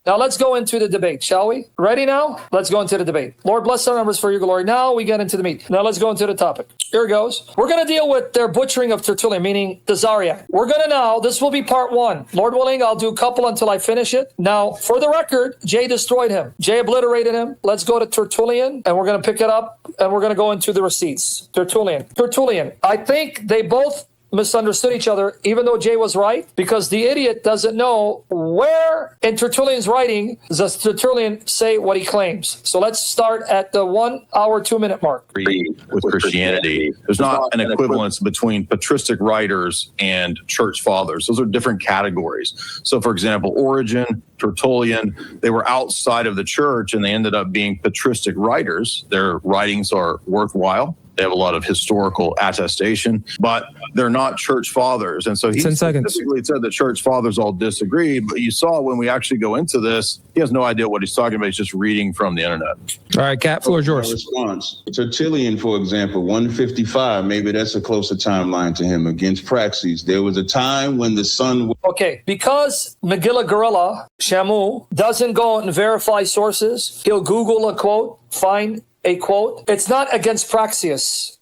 Now let's go into the debate, shall we? Ready now? Let's go into the debate. Lord, bless our numbers for your glory. Now we get into the meat. Now let's go into the topic. Here it goes. We're going to deal with their butchering of Tertullian, meaning Tazaryach. We're going to now, this will be part one. Lord willing, I'll do a couple until I finish it. Now, for the record, Jay destroyed him. Jay obliterated him. Let's go to Tertullian, and we're going to pick it up, and we're going to go into the receipts. Tertullian. I think they both misunderstood each other, even though Jay was right, because the idiot doesn't know where in Tertullian's writing does Tertullian say what he claims. So let's start at the 1 hour, 2 minute mark. With Christianity, there's not an equivalence between patristic writers and church fathers. Those are different categories. So, for example, Origen, Tertullian, they were outside of the church and they ended up being patristic writers. Their writings are worthwhile. They have a lot of historical attestation, but they're not church fathers. And so he specifically said the church fathers all disagreed, but you saw when we actually go into this, he has no idea what he's talking about. He's just reading from the internet. All right, Cat, floor is yours. Response. Tertullian, for example, 155, maybe that's a closer timeline to him, against Praxis. There was a time when the sun... Okay, because Megillah Gorilla, Shamoun, doesn't go and verify sources, he'll Google a quote, find a quote. It's not against Praxeus.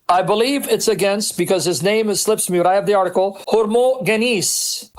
I believe it's against, because his name is slips me, but I have the article, Hermogenes.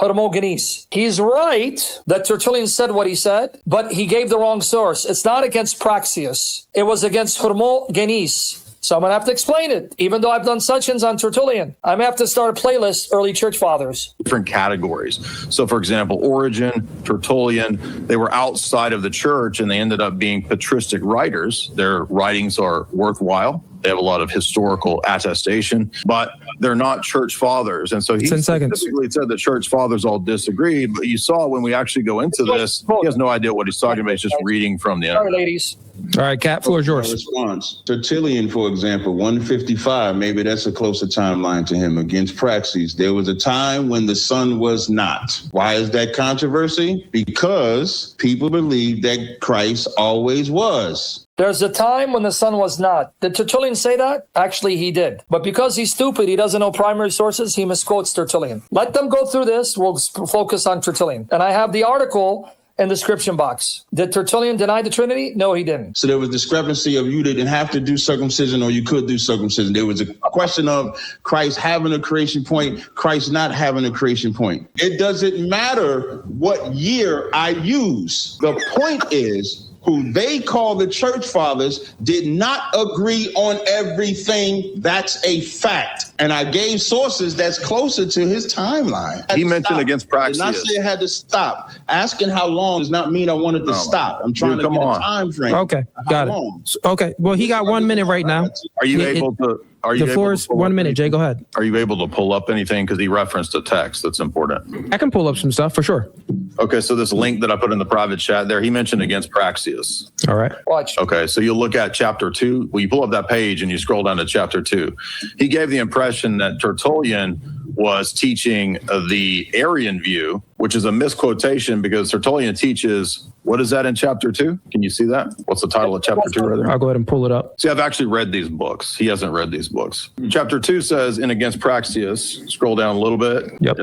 He's right that Tertullian said what he said, but he gave the wrong source. It's not against Praxeus. It was against Hermogenes. So I'm going to have to explain it. Even though I've done sections on Tertullian, I'm going to have to start a playlist, early church fathers. Different categories. So, for example, Origen, Tertullian, they were outside of the church and they ended up being patristic writers. Their writings are worthwhile. They have a lot of historical attestation, but they're not church fathers. And so he specifically said that church fathers all disagreed, but you saw when we actually go into this, he has no idea what he's talking about. He's just reading from the internet. Sorry, ladies. All right, Cat, floor is yours. Response. Tertullian, for example, 155, maybe that's a closer timeline to him, against Praxis. There was a time when the sun was not. Why is that controversy? Because people believe that Christ always was. There's a time when the sun was not. Did Tertullian say that? Actually, he did. But because he's stupid, he doesn't know primary sources, he misquotes Tertullian. Let them go through this. We'll focus on Tertullian. And I have the article in the description box. Did Tertullian deny the Trinity? No, he didn't. So there was discrepancy of you didn't have to do circumcision or you could do circumcision. There was a question of Christ having a creation point, Christ not having a creation point. It doesn't matter what year I use. The point is, who they call the church fathers did not agree on everything. That's a fact. And I gave sources that's closer to his timeline. He mentioned against Praxeus. I did not say it had to stop. Asking how long does not mean I wanted to stop. I'm trying to get a time frame. Okay, got it. Okay, well, he got 1 minute right now. Are you able to... The floor is 1 minute, Jay, go ahead. Are you able to pull up anything? Because he referenced a text that's important. I can pull up some stuff for sure. Okay, so this link that I put in the private chat there, he mentioned against Praxeus. All right. Watch. Okay, so you'll look at chapter 2. Well, you pull up that page and you scroll down to chapter 2. He gave the impression that Tertullian was teaching the Arian view, which is a misquotation because Tertullian teaches, what is that in chapter 2? Can you see that? What's the title of chapter 2 rather? I'll go ahead and pull it up. See, I've actually read these books. He hasn't read these books. Chapter 2 says, in against Praxeus, scroll down a little bit. Yep.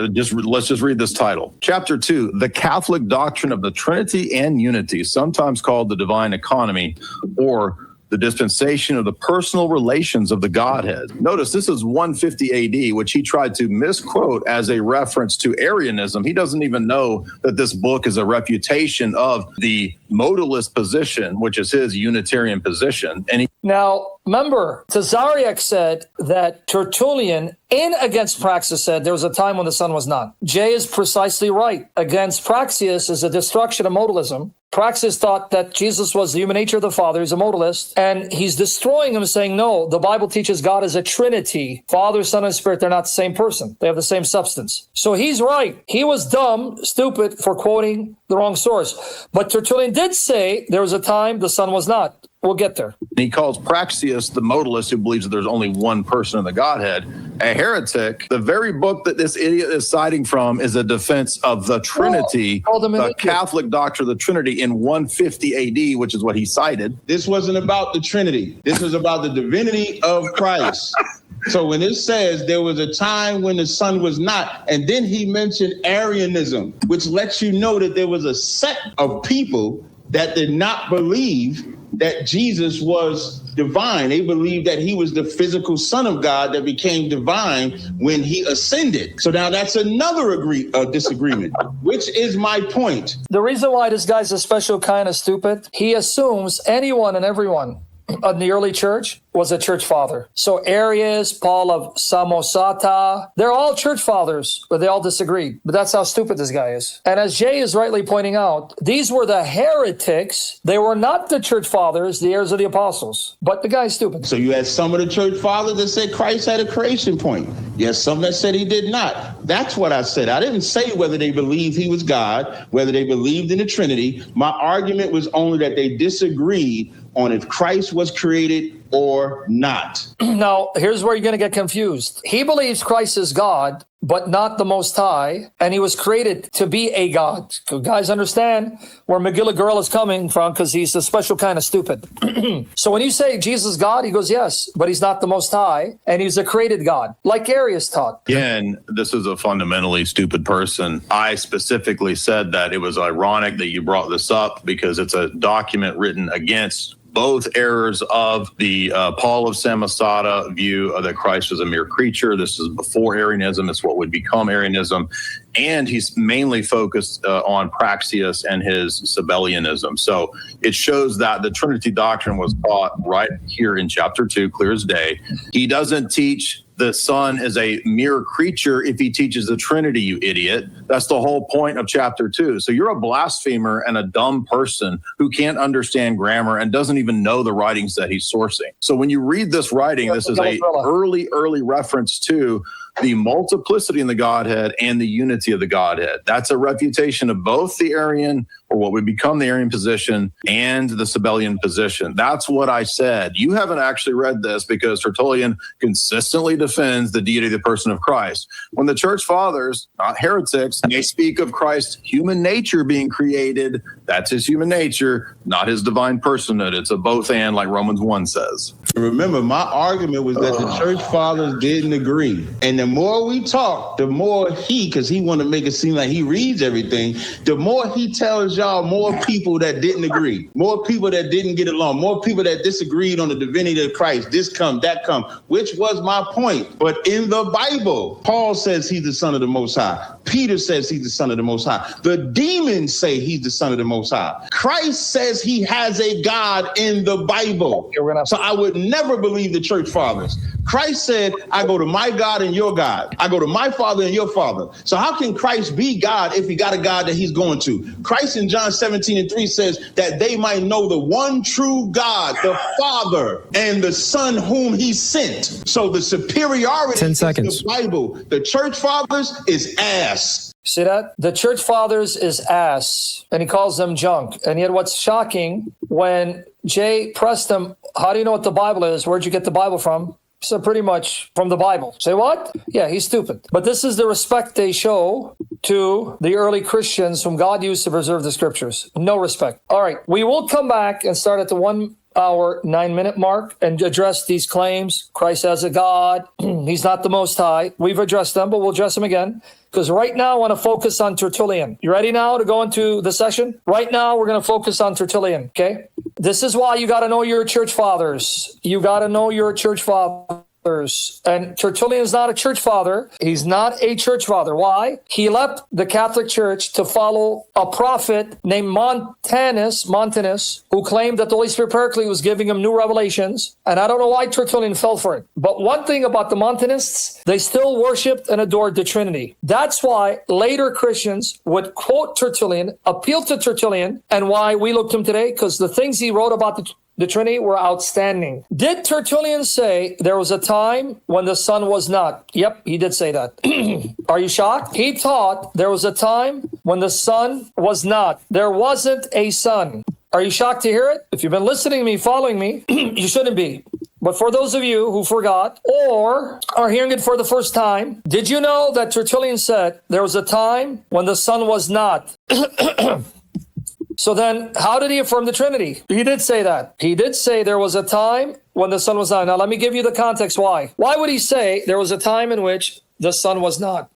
Let's just read this title. Chapter 2, the Catholic doctrine of the Trinity and Unity, sometimes called the divine economy, or the dispensation of the personal relations of the Godhead. Notice this is 150 AD, which he tried to misquote as a reference to Arianism. He doesn't even know that this book is a refutation of the modalist position, which is his Unitarian position. And now, remember, Tazaryach said that Tertullian, in against Praxeus, said there was a time when the sun was not. Jay is precisely right. Against Praxeus is a destruction of modalism. Praxeus thought that Jesus was the human nature of the Father. He's a modalist. And he's destroying him, saying, no, the Bible teaches God is a Trinity. Father, Son, and Spirit, they're not the same person. They have the same substance. So he's right. He was dumb, stupid for quoting the wrong source. But Tertullian did say there was a time the sun was not. We'll get there. He calls Praxeus the modalist who believes that there's only one person in the Godhead a heretic. The very book that this idiot is citing from is a defense of the Trinity, the Catholic doctrine of the Trinity in 150 AD, which is what he cited. This wasn't about the Trinity. This was about the divinity of Christ. So when it says there was a time when the Son was not, and then he mentioned Arianism, which lets you know that there was a sect of people that did not believe that Jesus was divine. They believed that he was the physical Son of God that became divine when he ascended. So now that's another disagreement, which is my point. The reason why this guy's a special kind of stupid, he assumes anyone and everyone in the early church was a church father. So Arius, Paul of Samosata, they're all church fathers, but they all disagreed. But that's how stupid this guy is. And as Jay is rightly pointing out, these were the heretics. They were not the church fathers, the heirs of the apostles. But the guy's stupid. So you had some of the church fathers that said Christ had a creation point. You had some that said he did not. That's what I said. I didn't say whether they believed he was God, whether they believed in the Trinity. My argument was only that they disagreed on if Christ was created or not. Now, here's where you're going to get confused. He believes Christ is God, but not the Most High, and he was created to be a God. So guys understand where Megillah Girl is coming from, because he's a special kind of stupid. So when you say Jesus is God, he goes, yes, but he's not the Most High, and he's a created God, like Arius taught. Again, this is a fundamentally stupid person. I specifically said that it was ironic that you brought this up because it's a document written against both errors of the Paul of Samosata view that Christ was a mere creature. This is before Arianism. It's what would become Arianism. And he's mainly focused on Praxeas and his Sabellianism. So it shows that the Trinity doctrine was taught right here in chapter 2, clear as day. He doesn't teach the Son is a mere creature if he teaches the Trinity, you idiot. That's the whole point of chapter 2. So you're a blasphemer and a dumb person who can't understand grammar and doesn't even know the writings that he's sourcing. So when you read this writing, this is a early reference to the multiplicity in the Godhead and the unity of the Godhead. That's a refutation of both the Arian, or what would become the Arian position, and the Sabellian position. That's what I said. You haven't actually read this because Tertullian consistently defends the deity of the person of Christ. When the church fathers, not heretics, they speak of Christ's human nature being created, that's his human nature, not his divine personhood. It's a both and, like Romans 1 says. Remember, my argument was that the church fathers didn't agree. And the more we talk, the more because he want to make it seem like he reads everything, the more he tells y'all more people that didn't agree, more people that didn't get along, more people that disagreed on the divinity of Christ, this come, that come, which was my point. But in the Bible, Paul says he's the Son of the Most High. Peter says he's the Son of the Most High. The demons say he's the Son of the Most High. Christ says he has a God in the Bible. So I would never believe the church fathers. Christ said, I go to my God and your God. I go to my Father and your Father. So how can Christ be God if he got a God that he's going to? Christ in John 17:3 says that they might know the one true God, the Father, and the Son whom he sent. So the superiority 10 seconds. of the Bible, the church fathers, is ass. See that? The church fathers is ass, and he calls them junk. And yet what's shocking, when Jay pressed him, how do you know what the Bible is? Where'd you get the Bible from? So pretty much from the Bible. Say what? Yeah, he's stupid. But this is the respect they show to the early Christians whom God used to preserve the scriptures. No respect. All right, we will come back and start at the 1 hour, 9 minute mark and address these claims. Christ as a God. He's not the Most High. We've addressed them, but we'll address them again. Because right now I want to focus on Tertullian. You ready now to go into the session? Right now we're going to focus on Tertullian, okay? This is why you got to know your church fathers. You got to know your church fathers. And Tertullian is not a church father. He's not a church father. Why? He left the Catholic Church to follow a prophet named Montanus, who claimed that the Holy Spirit Paraclete was giving him new revelations. And I don't know why Tertullian fell for it. But one thing about the Montanists, they still worshipped and adored the Trinity. That's why later Christians would quote Tertullian, appeal to Tertullian, and why we looked to him today, because the things he wrote about the Trinity were outstanding. Did Tertullian say there was a time when the Son was not? Yep, he did say that. Are you shocked? He taught there was a time when the Son was not. There wasn't a Son. Are you shocked to hear it? If you've been listening to me, following me, you shouldn't be. But for those of you who forgot or are hearing it for the first time, did you know that Tertullian said there was a time when the Son was not? So then how did he affirm the Trinity? He did say that. He did say there was a time when the Son was not. Now let me give you the context why. Why would he say there was a time in which the Son was not?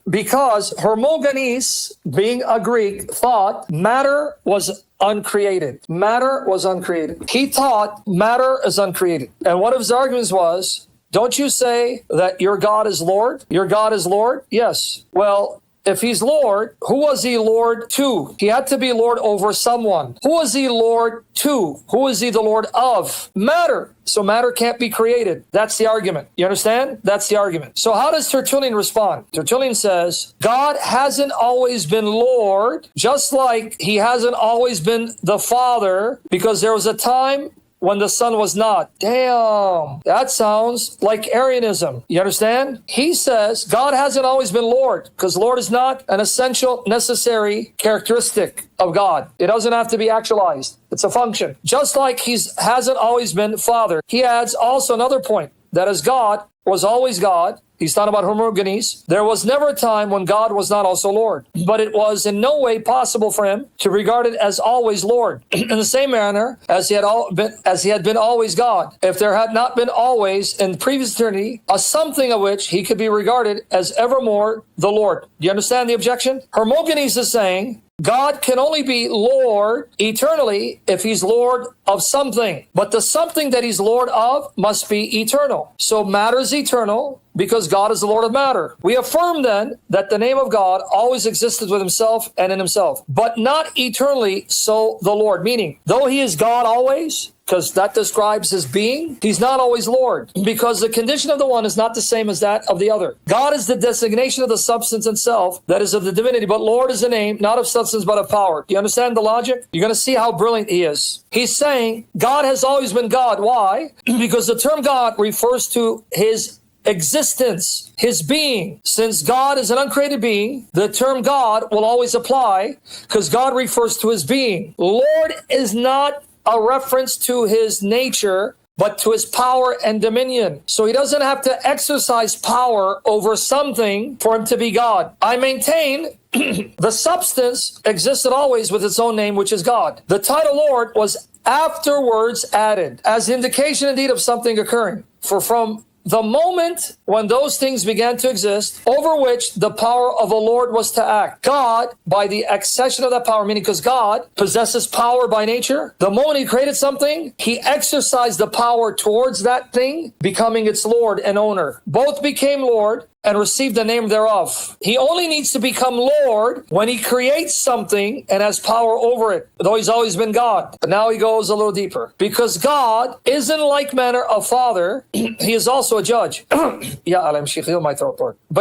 Because Hermogenes, being a Greek, thought matter was uncreated. Matter was uncreated. He taught matter is uncreated. And one of his arguments was, don't you say that your God is Lord? Your God is Lord? Yes. Well, if he's Lord, who was he Lord to? He had to be Lord over someone. Who was he Lord to? Who was he the Lord of? Matter. So matter can't be created. That's the argument. You understand? That's the argument. So how does Tertullian respond? Tertullian says, God hasn't always been Lord, just like he hasn't always been the Father, because there was a time when the Son was not. Damn, that sounds like Arianism. You understand? He says God hasn't always been Lord, because Lord is not an essential, necessary characteristic of God. It doesn't have to be actualized. It's a function. Just like he hasn't always been Father. He adds also another point, that as God was always God, he's talking about Hermogenes, there was never a time when God was not also Lord. But it was in no way possible for him to regard it as always Lord. In the same manner as he had been always God. If there had not been always in previous eternity a something of which he could be regarded as evermore the Lord. Do you understand the objection? Hermogenes is saying God can only be Lord eternally if he's Lord of something. But the something that he's Lord of must be eternal. So matter is eternal because God is the Lord of matter. We affirm then that the name of God always existed with himself and in himself, but not eternally so the Lord. Meaning, though he is God always, because that describes his being, he's not always Lord, because the condition of the one is not the same as that of the other. God is the designation of the substance itself, that is of the divinity, but Lord is the name, not of substance, but of power. Do you understand the logic? You're going to see how brilliant he is. He's saying God has always been God. Why? Because the term God refers to his existence, his being. Since God is an uncreated being, the term God will always apply because God refers to his being. Lord is not a reference to his nature, but to his power and dominion. So he doesn't have to exercise power over something for him to be God. I maintain the substance existed always with its own name, which is God. The title Lord was afterwards added as indication indeed of something occurring. For from the moment when those things began to exist, over which the power of the Lord was to act, God, by the accession of that power, meaning because God possesses power by nature, the moment he created something, he exercised the power towards that thing, becoming its Lord and owner. Both became Lord and received the name thereof. He only needs to become Lord when he creates something and has power over it, though he's always been God. But now he goes a little deeper. Because God is in like manner a father, he is also a judge. But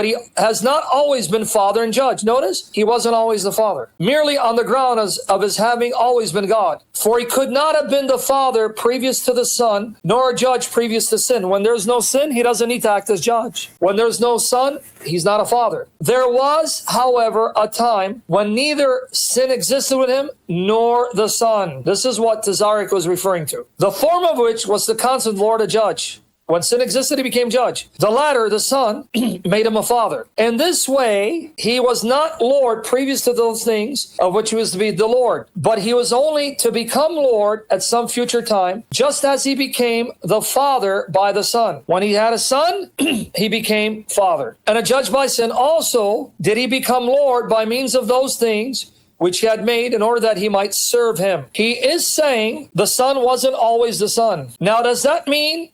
he has not always been father and judge. Notice, he wasn't always the father. Merely on the ground of his having always been God. For he could not have been the father previous to the son, nor a judge previous to sin. When there's no sin, he doesn't need to act as judge. When there's no son, he's not a father. There was, however, a time when neither sin existed with him nor the son. This is what Tazaryach was referring to. The form of which was the constant Lord a judge. When sin existed, he became judge. The latter, the son, made him a father. In this way, he was not Lord previous to those things of which he was to be the Lord, but he was only to become Lord at some future time, just as he became the father by the son. When he had a son, he became father. And a judge by sin also did he become Lord by means of those things which he had made in order that he might serve him. He is saying the son wasn't always the son. Now, does that mean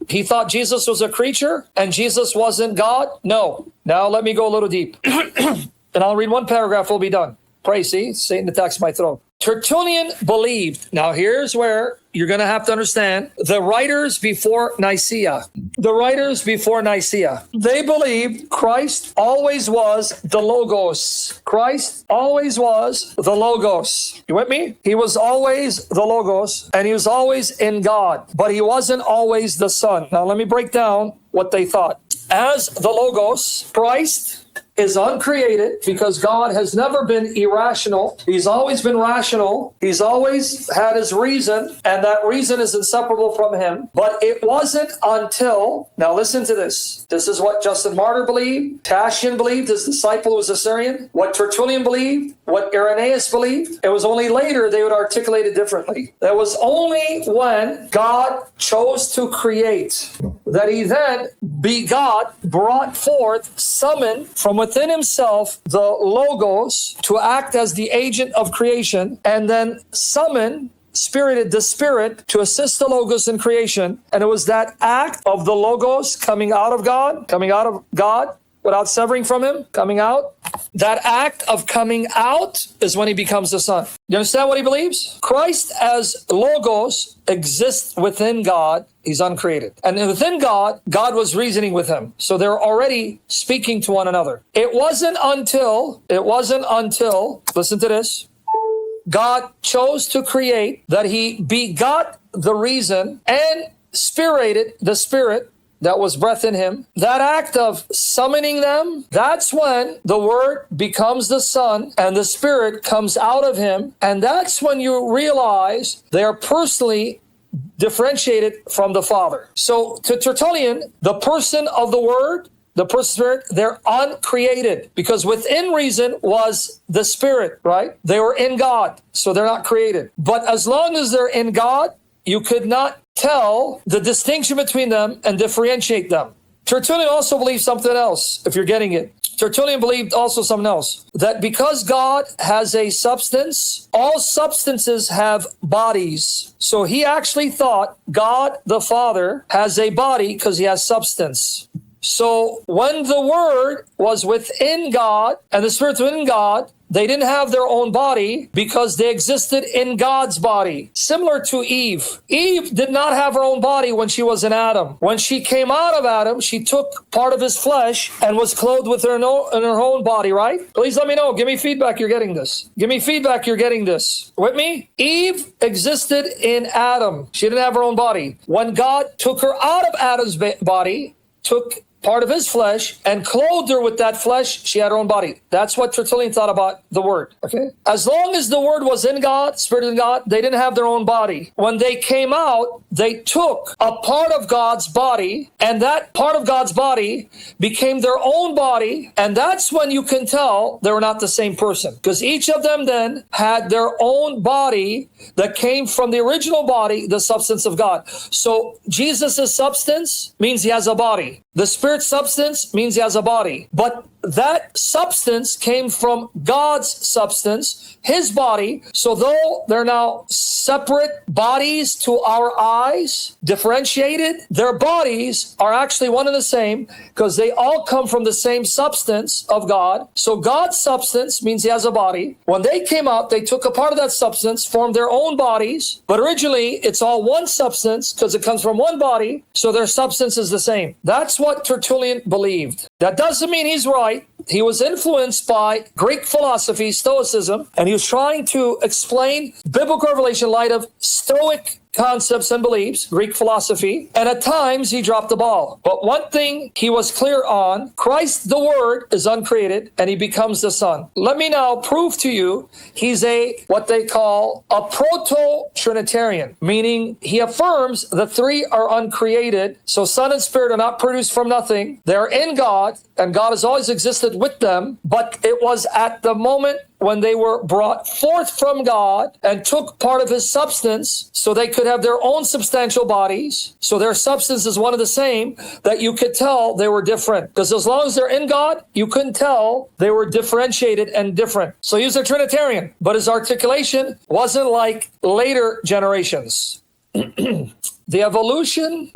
he thought Jesus was a creature and Jesus wasn't God? No. Now let me go a little deep. And I'll read one paragraph, we'll be done. Pray, see? Satan attacks my throat. Tertullian believed. Now here's where you're going to have to understand the writers before Nicaea. The writers before Nicaea. They believed Christ always was the Logos. Christ always was the Logos. You with me? He was always the Logos and he was always in God, but he wasn't always the Son. Now let me break down what they thought. As the Logos, Christ is uncreated because God has never been irrational. He's always been rational. He's always had his reason, and that reason is inseparable from him. But it wasn't until, now listen to this. This is what Justin Martyr believed, Tatian believed, his disciple who was a Syrian, what Tertullian believed, what Irenaeus believed. It was only later they would articulate it differently. That was only when God chose to create that he then begot, brought forth, summoned from within himself the Logos to act as the agent of creation, and then summoned, spirited the Spirit to assist the Logos in creation. And it was that act of the Logos coming out of God, without severing from him, coming out. That act of coming out is when he becomes the Son. You understand what he believes? Christ as Logos exists within God. He's uncreated. And within God, God was reasoning with him. So they're already speaking to one another. It wasn't until, listen to this, God chose to create that he begot the reason and spirited the Spirit that was breath in him. That act of summoning them, that's when the Word becomes the Son and the Spirit comes out of him. And that's when you realize they are personally differentiated from the Father. So to Tertullian, the person of the Word, the person Spirit, they're uncreated because within reason was the Spirit, right? They were in God, so they're not created. But as long as they're in God, you could not tell the distinction between them and differentiate them. Tertullian also believed something else, if you're getting it. Tertullian believed also something else, that because God has a substance, all substances have bodies. So he actually thought God the Father has a body because he has substance. So when the Word was within God and the Spirit within God, they didn't have their own body because they existed in God's body. Similar to Eve. Eve did not have her own body when she was in Adam. When she came out of Adam, she took part of his flesh and was clothed with in her own body, right? Please let me know. Give me feedback you're getting this. Give me feedback you're getting this. With me? Eve existed in Adam. She didn't have her own body. When God took her out of Adam's body, took part of his flesh and clothed her with that flesh, she had her own body. That's what Tertullian thought about the Word. Okay? As long as the Word was in God, Spirit in God, they didn't have their own body. When they came out, they took a part of God's body, and that part of God's body became their own body, and that's when you can tell they were not the same person. Because each of them then had their own body that came from the original body, the substance of God. So Jesus' substance means he has a body. The Spirit's substance means he has a body. But that substance came from God's substance, his body. So though they're now separate bodies to our eyes, differentiated, their bodies are actually one and the same because they all come from the same substance of God. So God's substance means he has a body. When they came out, they took a part of that substance, formed their own bodies. But originally, it's all one substance because it comes from one body. So their substance is the same. That's what Tertullian believed. That doesn't mean he's right. He was influenced by Greek philosophy, Stoicism, and he was trying to explain biblical revelation in light of Stoic concepts and beliefs, Greek philosophy, and at times he dropped the ball. But one thing he was clear on, Christ the Word is uncreated and he becomes the Son. Let me now prove to you he's what they call a proto-Trinitarian, meaning he affirms the three are uncreated, so Son and Spirit are not produced from nothing. They're in God and God has always existed with them, but it was at the moment when they were brought forth from God and took part of his substance so they could have their own substantial bodies. So their substance is one of the same, that you could tell they were different. Because as long as they're in God, you couldn't tell they were differentiated and different. So he was a Trinitarian, but his articulation wasn't like later generations. The evolution,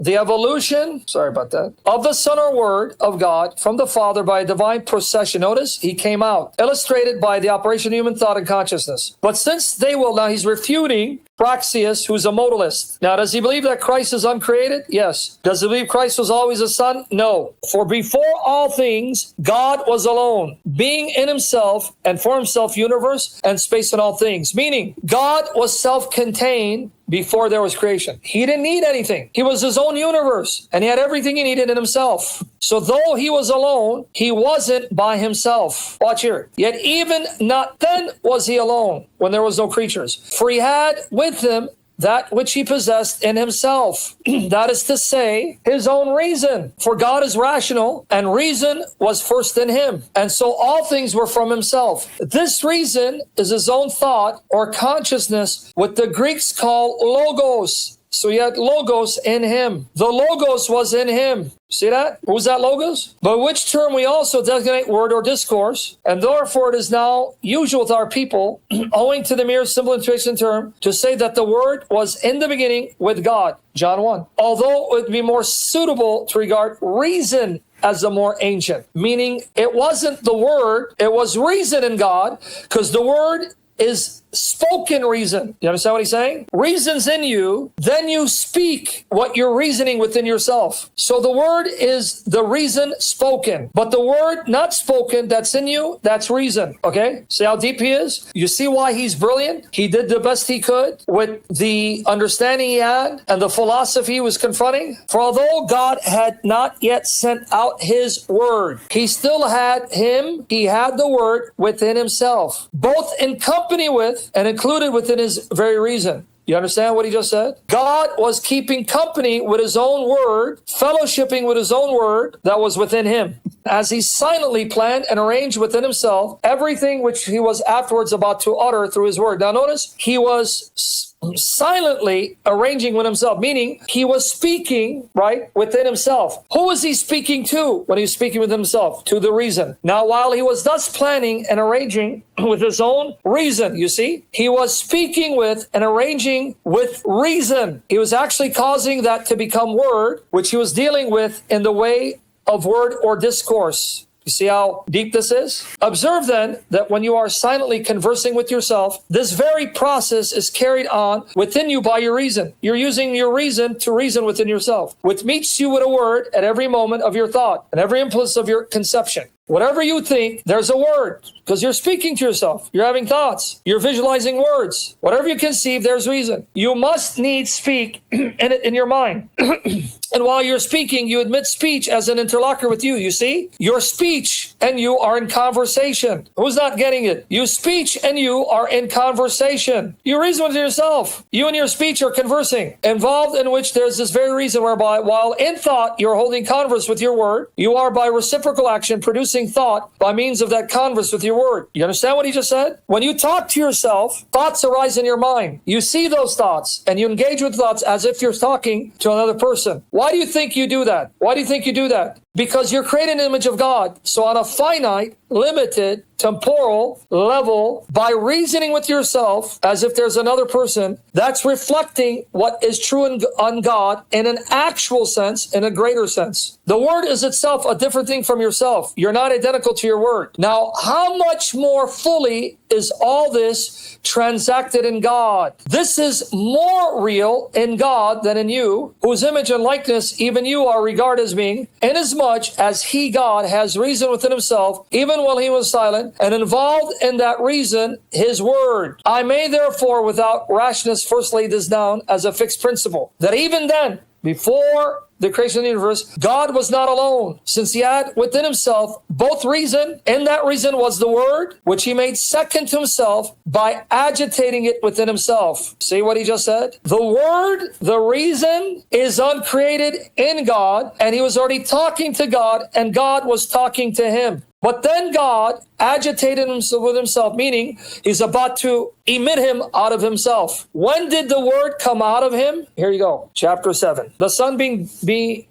sorry about that, of the Son or Word of God from the Father by a divine procession. Notice, he came out, illustrated by the operation of human thought and consciousness. But since they will, now he's refuting Praxius, who's a modalist. Now, does he believe that Christ is uncreated? Yes. Does he believe Christ was always a Son? No. For before all things, God was alone, being in himself and for himself universe and space and all things. Meaning, God was self-contained before there was creation. He didn't need anything. He was his own universe, and he had everything he needed in himself. So though he was alone, he wasn't by himself. Watch here. Yet even not then was he alone, when there was no creatures. For he had with him that which he possessed in himself. That is to say, his own reason. For God is rational, and reason was first in him. And so all things were from himself. This reason is his own thought or consciousness, what the Greeks call logos. So he had logos in him. The logos was in him. See that? Who's that logos? By which term we also designate word or discourse, and therefore it is now usual with our people, owing to the mere simple intuition term, to say that the word was in the beginning with God. John 1. Although it would be more suitable to regard reason as the more ancient, meaning it wasn't the word, it was reason in God, because the word is spoken reason. You understand what he's saying? Reason's in you, then you speak what you're reasoning within yourself. So the word is the reason spoken, but the word not spoken that's in you, that's reason. Okay? See how deep he is? You see why he's brilliant? He did the best he could with the understanding he had and the philosophy he was confronting. For although God had not yet sent out his word, he still had him, he had the word within himself, both in company with and included within his very reason. You understand what he just said? God was keeping company with his own word, fellowshipping with his own word that was within him, as he silently planned and arranged within himself everything which he was afterwards about to utter through his word. Now notice, he was silently arranging with himself, meaning he was speaking, right, within himself. Who was he speaking to when he was speaking with himself? To the reason. Now, while he was thus planning and arranging with his own reason, you see, he was speaking with and arranging with reason. He was actually causing that to become word, which he was dealing with in the way of word or discourse. You see how deep this is? Observe then that when you are silently conversing with yourself, this very process is carried on within you by your reason. You're using your reason to reason within yourself, which meets you with a word at every moment of your thought and every impulse of your conception. Whatever you think, there's a word, because you're speaking to yourself. You're having thoughts. You're visualizing words. Whatever you conceive, there's reason. You must needs speak in your mind. And while you're speaking, you admit speech as an interlocutor with you. You see? Your speech and you are in conversation. Who's not getting it? You speech and you are in conversation. You reason with yourself. You and your speech are conversing, involved in which there's this very reason whereby, while in thought you're holding converse with your word, you are by reciprocal action producing thought by means of that converse with your word. You understand what he just said? When you talk to yourself, thoughts arise in your mind. You see those thoughts and you engage with thoughts as if you're talking to another person. Why do you think you do that? Why do you think you do that? Because you're creating an image of God. So on a finite, limited, temporal level, by reasoning with yourself as if there's another person, that's reflecting what is true on God in an actual sense, in a greater sense. The word is itself a different thing from yourself. You're not identical to your word. Now, how much more fully is all this transacted in God? This is more real in God than in you, whose image and likeness even you are regarded as being, inasmuch as he, God, has reason within himself, even while he was silent, and involved in that reason his word. I may therefore, without rashness, first lay this down as a fixed principle, that even then, before the creation of the universe, God was not alone, since he had within himself both reason, and that reason was the word, which he made second to himself by agitating it within himself. See what he just said? The word, the reason, is uncreated in God, and he was already talking to God, and God was talking to him. But then God agitated himself with himself, meaning he's about to emit him out of himself. When did the word come out of him? Here you go. Chapter 7. The Son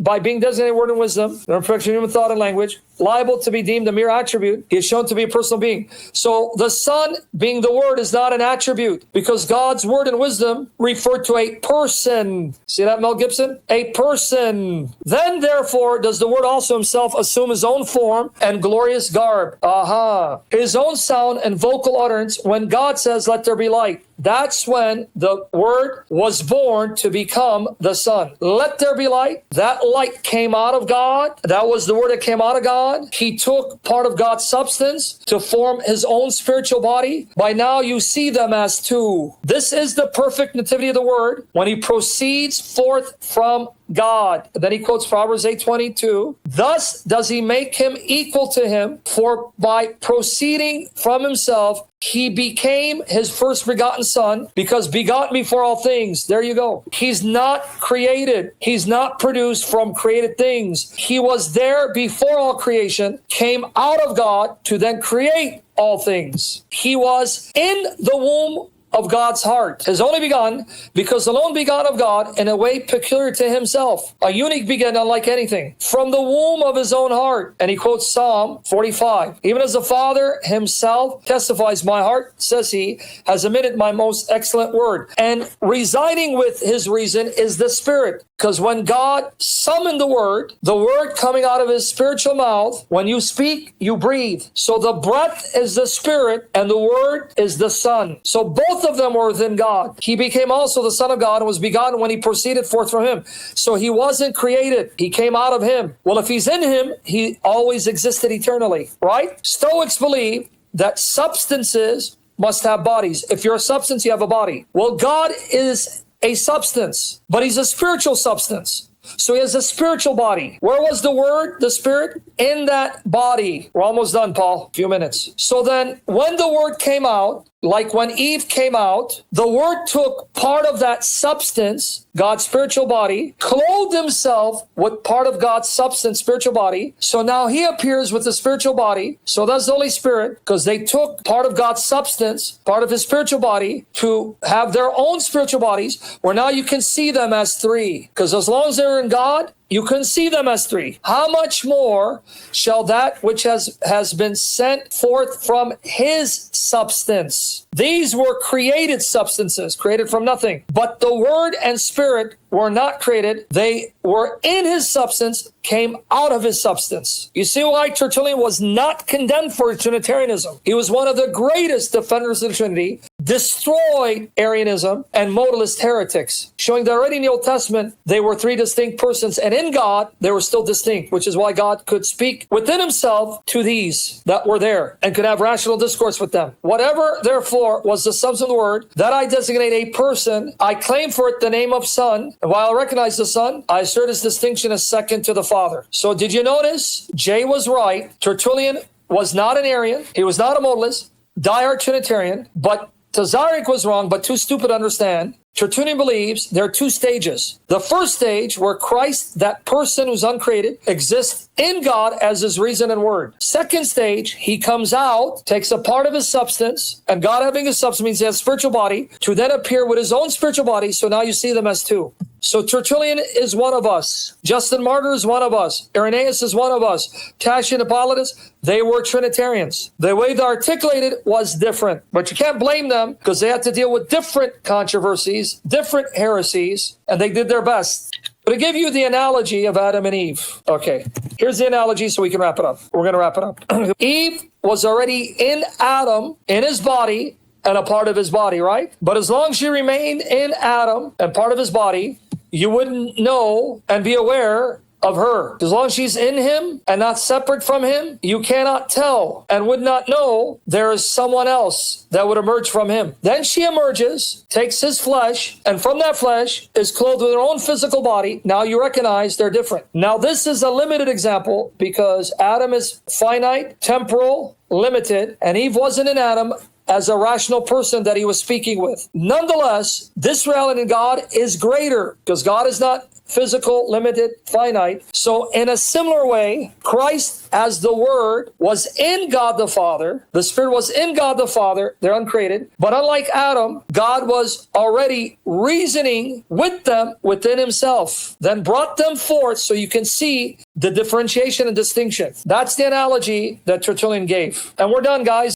by being designated word and wisdom, the perfection of human thought and language, liable to be deemed a mere attribute, he is shown to be a personal being. So the Son being the word is not an attribute, because God's word and wisdom refer to a person. See that, Mel Gibson? A person. Then therefore does the word also himself assume his own form and glorious garb. His own sound and vocal utterance when God says, let there be light. That's when the Word was born to become the Son. Let there be light. That light came out of God. That was the Word that came out of God. He took part of God's substance to form his own spiritual body. By now you see them as two. This is the perfect nativity of the Word when he proceeds forth from God. Then he quotes Proverbs 8:22. Thus does he make him equal to him, for by proceeding from himself, he became his first begotten son, because begotten before all things. There you go. He's not created. He's not produced from created things. He was there before all creation, came out of God to then create all things. He was in the womb of God's heart, his only begotten, because alone begotten of God in a way peculiar to himself, a unique begetting unlike anything, from the womb of his own heart. And he quotes Psalm 45. Even as the Father himself testifies, my heart, says he, has emitted my most excellent word. And residing with his reason is the Spirit. Because when God summoned the Word coming out of his spiritual mouth, when you speak, you breathe. So the breath is the Spirit and the Word is the Son. So both of them were within God. He became also the Son of God and was begotten when he proceeded forth from him. So he wasn't created. He came out of him. Well, if he's in him, he always existed eternally, right? Stoics believe that substances must have bodies. If you're a substance, you have a body. Well, God is a substance, but he's a spiritual substance. So he has a spiritual body. Where was the Word, the Spirit? In that body. We're almost done, Paul. A few minutes. So then when the Word came out, like when Eve came out, the Word took part of that substance, God's spiritual body, clothed himself with part of God's substance, spiritual body. So now he appears with the spiritual body. So that's the Holy Spirit, because they took part of God's substance, part of his spiritual body, to have their own spiritual bodies, where now you can see them as three. Because as long as they're in God, you can see them as three. How much more shall that which has been sent forth from his substance? These were created substances, created from nothing. But the Word and Spirit were not created. They were in his substance, came out of his substance. You see why Tertullian was not condemned for Trinitarianism. He was one of the greatest defenders of the Trinity, destroyed Arianism and modalist heretics, showing that already in the Old Testament, they were three distinct persons, and in God, they were still distinct, which is why God could speak within himself to these that were there and could have rational discourse with them. Whatever, therefore, was the substance of the Word, that I designate a person, I claim for it the name of Son, and while I recognize the Son, I assert his distinction as second to the Father. So did you notice? Jay was right. Tertullian was not an Arian. He was not a modalist, diehard Trinitarian, but Tazaryach was wrong, but too stupid to understand. Tertullian believes there are two stages. The first stage, where Christ, that person who's uncreated, exists in God as his reason and word. Second stage, he comes out, takes a part of his substance, and God having his substance means he has a spiritual body, to then appear with his own spiritual body, so now you see them as two. So Tertullian is one of us. Justin Martyr is one of us. Irenaeus is one of us. Cassian Hippolytus, they were Trinitarians. The way they articulated was different. But you can't blame them, because they had to deal with different controversies, different heresies, and they did their best. But I give you the analogy of Adam and Eve. Okay, here's the analogy so we can wrap it up. We're going to wrap it up. Eve was already in Adam, in his body, and a part of his body, right? But as long as she remained in Adam and part of his body, you wouldn't know and be aware of her. As long as she's in him and not separate from him, you cannot tell and would not know there is someone else that would emerge from him. Then she emerges, takes his flesh, and from that flesh is clothed with her own physical body. Now you recognize they're different. Now this is a limited example, because Adam is finite, temporal, limited, and Eve wasn't in Adam as a rational person that he was speaking with. Nonetheless, this reality in God is greater, because God is not physical, limited, finite. So in a similar way, Christ as the Word was in God the Father. The Spirit was in God the Father. They're uncreated. But unlike Adam, God was already reasoning with them within himself, then brought them forth so you can see the differentiation and distinction. That's the analogy that Tertullian gave. And we're done, guys.